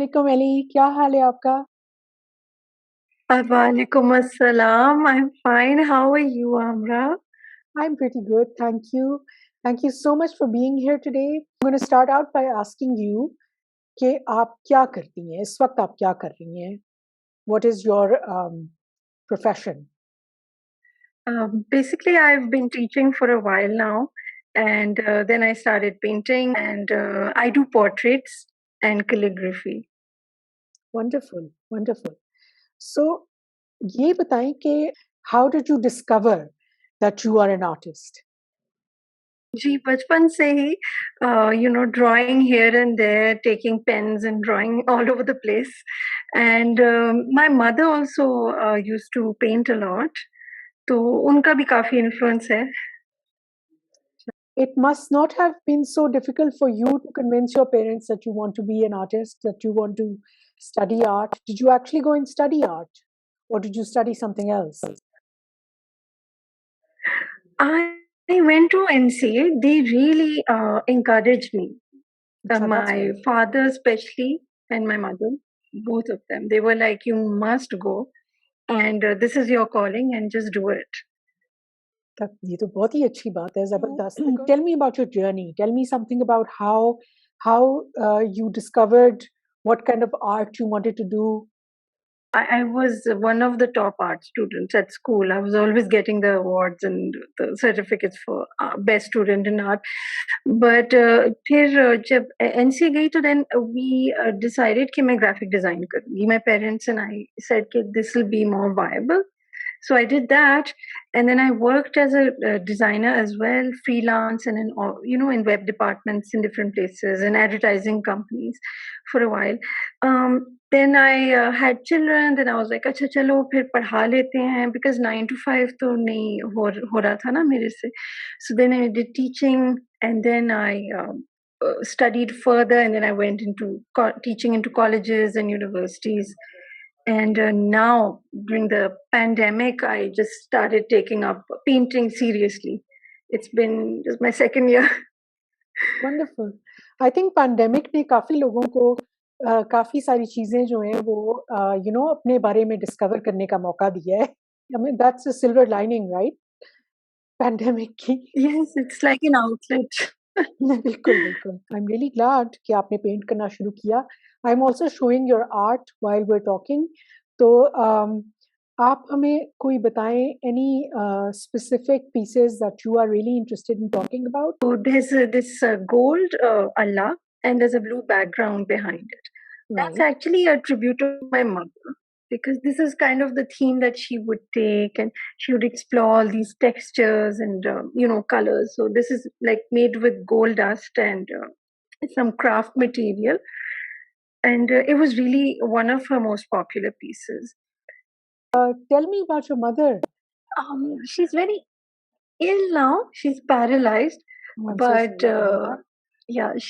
अस्सलामुअलैकुम अली, क्या हाल है आपका? Walaikum assalam. I'm fine. How are you, Amra? I'm pretty good, thank you. Thank you so much for being here today. I'm going to start out by asking you कि आप क्या करती हैं? इस वक्त आप क्या कर रही हैं? What is your profession? Basically, I've been teaching for a while now, and then I started painting, and I do portraits and calligraphy. Wonderful, wonderful. So, ये बताएं कि how did you discover that you are an artist? जी बचपन से ही drawing here and there, taking pens and drawing all over the place. And my mother also used to paint a lot, तो उनका भी काफी influence है. It must not have been so difficult for you to convince your parents that you want to be an artist, that you want to study art. Did you actually go and study art, or did you study something else? I went to NCA. They really encouraged me. Acha, that's My wonderful. father, especially, and my mother, both of them, they were like, "You must go, and this is your calling, and just do it." ये तो बहुत ही अच्छी बात है, जबरदस्त. Tell me about your journey. Tell me something about how you discovered what kind of art you wanted to do. I was one of the top art students at school. I was always getting the awards and the certificates for best student in art. But फिर जब NCA गई तो then we decided कि मैं graphic design करूँगी. My parents and I said कि this will be more viable. So I did that, and then I worked as a designer as well, freelance, and in web departments in different places and advertising companies for a while. Then I had children. Then I was like, अच्छा चलो फिर पढ़ा लेते हैं, because 9 to 5 तो नहीं हो रहा था ना मेरे से. So then I did teaching, and then I studied further, and then I went into teaching into colleges and universities. And now, during the pandemic, I just started taking up painting seriously. It's been just my second year. Wonderful. I think pandemic ने काफी लोगों को काफी सारी चीजें जो हैं वो अपने बारे में डिस्कवर करने का मौका दिया है. I mean, that's a silver lining, right? Pandemic की. Yes, it's like an outlet. बिल्कुल, बिल्कुल. I'm really glad कि आपने पेंट करना शुरू किया. I'm also showing your art while we're talking. तो आप हमें कोई बताएं any specific pieces that you are really interested in talking about? So there's this gold Allah, and there's a blue background behind it. That's Right. actually a tribute to my mother, because this is kind of the theme that she would take, and she would explore all these textures and colors. So this is like made with gold dust and some craft material, and it was really one of her most popular pieces. Tell me about your mother. She's very ill now. She's paralyzed, Oh, I'm so but sorry to hear that.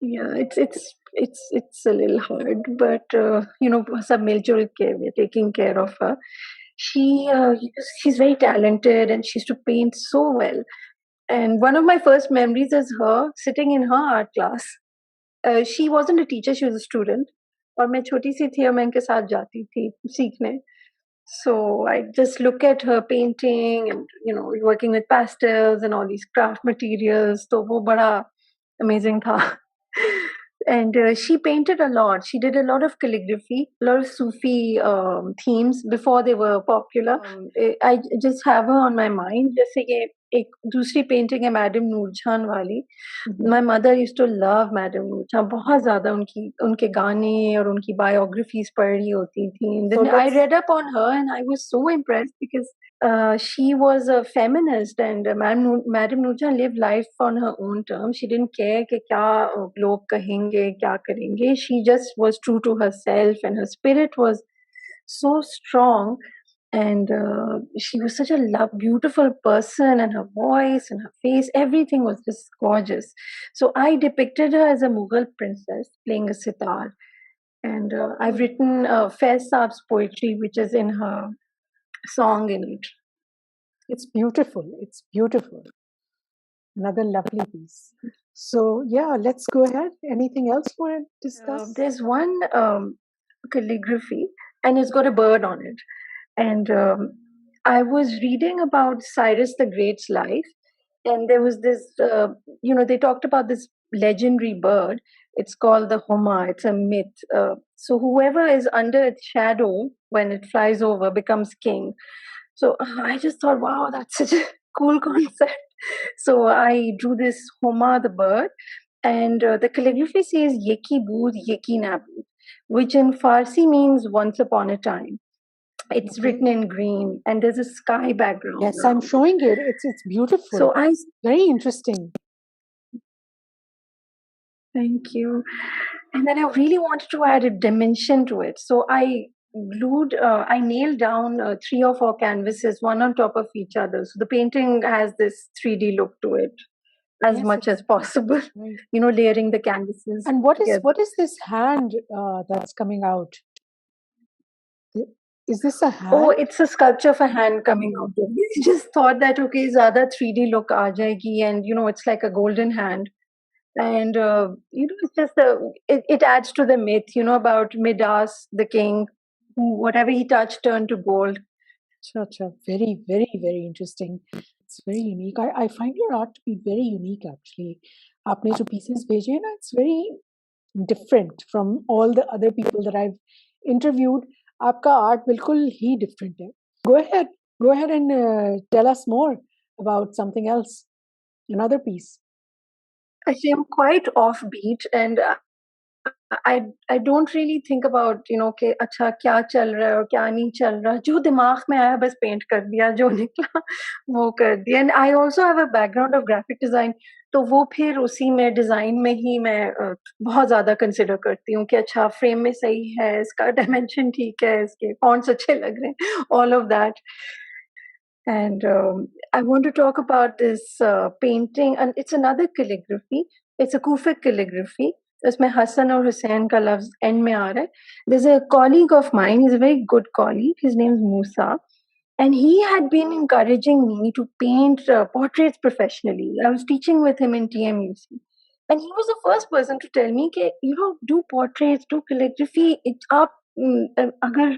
yeah, it's a little hard, but सब मिलजुल के we're taking care of her. She's very talented, and she used to paint so well. And one of my first memories is her sitting in her art class. She wasn't a teacher; she was a student. और मैं छोटी सी थी और मैं उनके साथ जाती थी सीखने. So I just look at her painting and working with pastels and all these craft materials. तो वो बड़ा amazing था. And she painted a lot. She did a lot of calligraphy, a lot of Sufi themes before they were popular. I just have her on my mind. जैसे ये एक दूसरी painting है madam Noorjahan वाली. My mother used to love madam Noorjahan. बहुत ज़्यादा उनके गाने और उनकी biographies पढ़ रही होती थी. And then I read up on her, and I was so impressed because she was a feminist, and Madam Nurjan lived life on her own terms. She didn't care कि क्या लोग कहेंगे, क्या करेंगे. She just was true to herself, and her spirit was so strong. And she was such a beautiful person, and her voice and her face, everything was just gorgeous. So I depicted her as a Mughal princess playing a sitar. And I've written Faiz Saab's poetry, which is in her song in it. It's beautiful. It's beautiful. Another lovely piece. So yeah, let's go ahead. Anything else you want to discuss? There's one calligraphy, and it's got a bird on it. And I was reading about Cyrus the Great's life, and there was this, they talked about this legendary bird. It's called the Homa. It's a myth. So whoever is under its shadow when it flies over becomes king. So I just thought, wow, that's such a cool concept. So I drew this Homa, the bird, and the calligraphy says Yeki Bood Yeki Nabud, which in Farsi means once upon a time. It's Okay. written in green, and there's a sky background. Yes, I'm showing it. It's beautiful. So very interesting. Thank you. And then I really wanted to add a dimension to it. So I I nailed down 3 or 4 canvases, one on top of each other. So the painting has this 3D look to it as Yes, much as possible. right. Layering the canvases. And what together. is this hand that's coming out? Is this a hand? Oh, it's a sculpture of a hand coming out. We just thought that okay, ज़्यादा 3D look aa jayegi, and it's like a golden hand. And it's just it adds to the myth, about Midas, the king, who whatever he touched turned to gold. Acha, very, very, very interesting. It's very unique. I find your art to be very unique actually. आपने जो pieces भेजे हैं ना, it's very different from all the other people that I've interviewed. आपका art बिल्कुल ही different है. Go ahead and tell us more about something else, another piece. Actually, I'm quite offbeat, and I don't really think about कि अच्छा क्या चल रहा है और क्या नहीं चल रहा. जो दिमाग में आया बस पेंट कर दिया, जो निकला वो कर दिया. And I also have a background of graphic design, तो वो फिर उसी में डिजाइन में ही मैं बहुत ज्यादा कंसिडर करती हूँ कि अच्छा फ्रेम में सही है, इसका डायमेंशन ठीक है, इसके फॉन्ट्स अच्छे लग रहे हैं, all of that. And I want to talk about this painting, and it's another calligraphy. It's a Kufic calligraphy. इसमें हसन और हुसैन का लफ्ज एंड में आ रहा है. There's a colleague of mine. He's a very good colleague. His name is Musa, and he had been encouraging me to paint portraits professionally. I was teaching with him in TMUC, and he was the first person to tell me कि do portraits, do calligraphy. It's up. अगर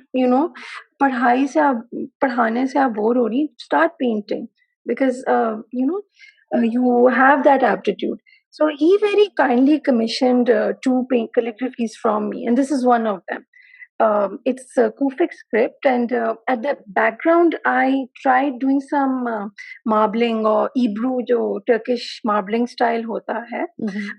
पढ़ाई से आप पढ़ाने से आप bore हो रही, start painting, because you have that aptitude. So he very kindly commissioned 2 paint calligraphies from me, and this is one of them. It's a Kufic script, and at the background I tried doing some marbling or Ebru, जो Turkish marbling style होता है,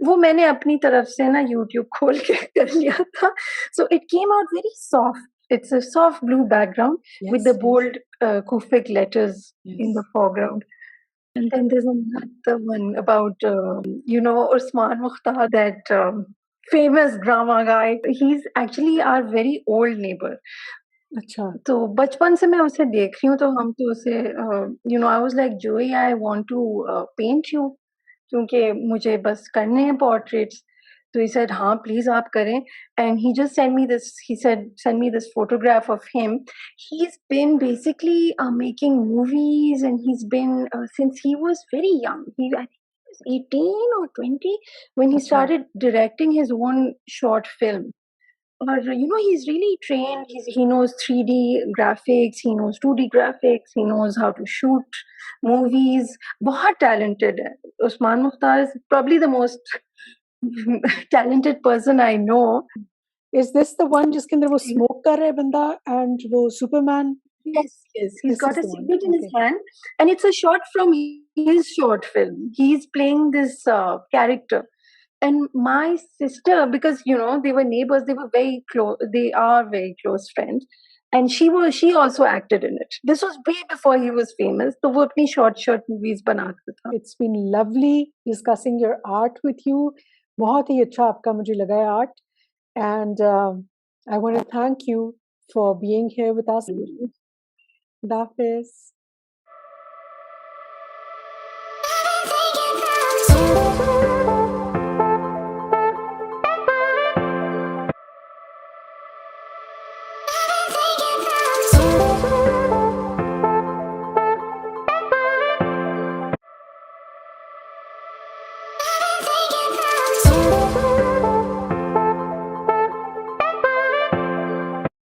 वो मैंने अपनी तरफ से ना YouTube खोल के कर लिया था. So it came out very soft. It's a soft blue background with the bold Kufic letters in the foreground. And then there's another one about, Usman Mukhtar, that famous drama guy. He's actually our very old neighbor. अच्छा. तो बचपन से मैं उसे देख रही हूँ, तो हम तो उसे आई was like Joey, I want to paint you, क्योंकि मुझे बस करने हैं पोर्ट्रेट्स. So he said, हाँ, please आप करें. And he just sent me this, he said, send me this photograph of him. He's been basically making movies, and he's been, since he was very young, I think he was 18 or 20 when he started directing his own short film. Or, he's really trained. He knows 3D graphics, he knows 2D graphics, he knows how to shoot movies. बहुत talented है. Usman Mukhtar is probably the most talented person I know. Is this the one जिसके अंदर वो smoke कर रहा है बंदा and वो Superman? Yes. He's got a cigarette in his hand, and it's a shot from his short film. He's playing this character. And my sister, because they were neighbors, they were very close. They are very close friends, and she also acted in it. This was way before he was famous. So वो अपनी short movies बनाता था. It's been lovely discussing your art with you. बहुत ही अच्छा आपका मुझे लगा है art, and I want to thank you for being here with us. Dafis.